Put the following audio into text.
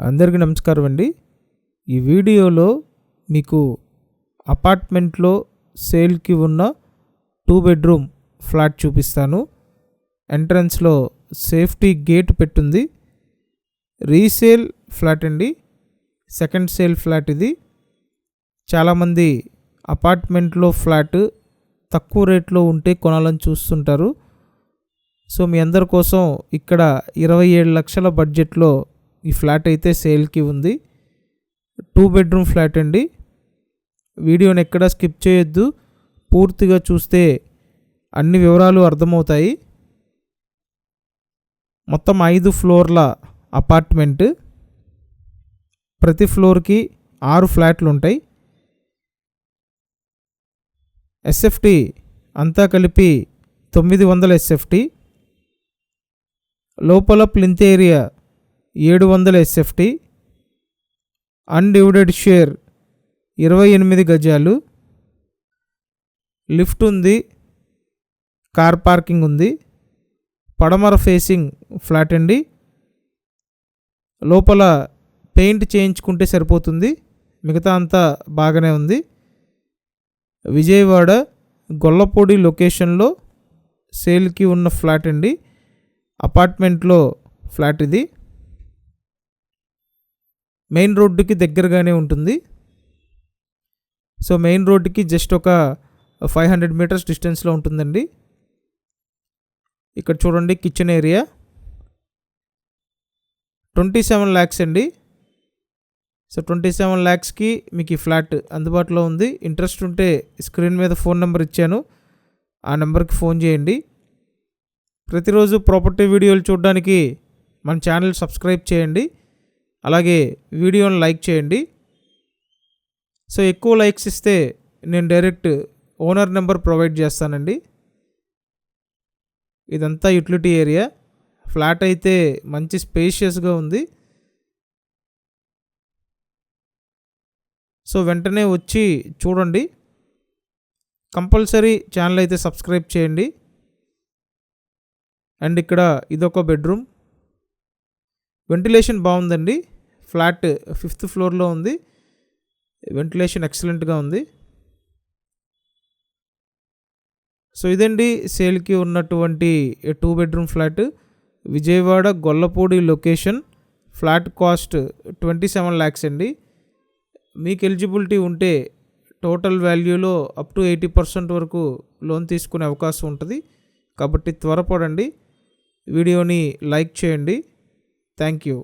అందరికీ నమస్కారం అండి. ఈ వీడియోలో మీకు అపార్ట్మెంట్లో సేల్కి ఉన్న 2 బెడ్రూమ్ ఫ్లాట్ చూపిస్తాను. ఎంట్రన్స్లో సేఫ్టీ గేట్ పెట్టుంది. రీసేల్ ఫ్లాట్ అండి, సెకండ్ సేల్ ఫ్లాట్ ఇది. చాలామంది అపార్ట్మెంట్లో ఫ్లాట్ తక్కువ రేట్లో ఉంటే కొనాలని చూస్తుంటారు. సో మీ అందరి కోసం ఇక్కడ 27 లక్షల బడ్జెట్లో ఈ ఫ్లాట్ అయితే సేల్కి ఉంది. 2 బెడ్రూమ్ ఫ్లాట్ అండి. వీడియోని ఎక్కడా స్కిప్ చేయొద్దు, పూర్తిగా చూస్తే అన్ని వివరాలు అర్థమవుతాయి. మొత్తం 5 ఫ్లోర్ల అపార్ట్మెంట్. ప్రతి ఫ్లోర్కి 6 ఫ్లాట్లు ఉంటాయి. ఎస్ఎఫ్టీ అంతా కలిపి 900 ఎస్ఎఫ్టీ. లోపల plinth area 700 SFT. Undivided share 28 గజాలు. లిఫ్ట్ ఉంది, కార్ పార్కింగ్ ఉంది. పడమర ఫేసింగ్ ఫ్లాట్ అండి. లోపల పెయింట్ చేయించుకుంటే సరిపోతుంది, మిగతా అంతా బాగానే ఉంది. విజయవాడ గొల్లపూడి లొకేషన్లో సేల్కి ఉన్న ఫ్లాట్ అండి. అపార్ట్మెంట్లో ఫ్లాట్ ఇది. మెయిన్ రోడ్డుకి దగ్గరగానే ఉంటుంది. సో మెయిన్ రోడ్డుకి జస్ట్ ఒక 500 మీటర్స్ డిస్టెన్స్లో ఉంటుందండి. ఇక్కడ చూడండి, కిచెన్ ఏరియా 27 lakhs అండి. సో 27 lakhsకి మీకు ఈ ఫ్లాట్ అందుబాటులో ఉంది. ఇంట్రెస్ట్ ఉంటే స్క్రీన్ మీద ఫోన్ నెంబర్ ఇచ్చాను, ఆ నెంబర్కి ఫోన్ చేయండి. ప్రతిరోజు ప్రాపర్టీ వీడియోలు చూడడానికి మన ఛానల్ సబ్స్క్రైబ్ చేయండి, అలాగే వీడియోని లైక్ చేయండి. సో ఎక్కువ లైక్స్ ఇస్తే నేను డైరెక్ట్ ఓనర్ నెంబర్ ప్రొవైడ్ చేస్తానండి. ఇదంతా యూటిలిటీ ఏరియా. ఫ్లాట్ అయితే మంచి స్పేషియస్గా ఉంది. సో వెంటనే వచ్చి చూడండి. కంపల్సరీ ఛానల్ అయితే సబ్స్క్రైబ్ చేయండి. అండ్ ఇక్కడ ఇదొక బెడ్రూమ్. వెంటిలేషన్ బాగుందండి. ఫ్లాట్ 5th ఫ్లోర్లో ఉంది. వెంటిలేషన్ ఎక్సలెంట్గా ఉంది. సో ఇదండి సేల్కి ఉన్నటువంటి 2 bedroom flat. Vijayawada Gollapudi location. Flat cost 27 lakhs అండి. మీకు ఎలిజిబిలిటీ ఉంటే టోటల్ వాల్యూలో అప్ టు 80% వరకు లోన్ తీసుకునే అవకాశం ఉంటుంది. కాబట్టి త్వరపడండి, వీడియోని లైక్ చేయండి. Thank you.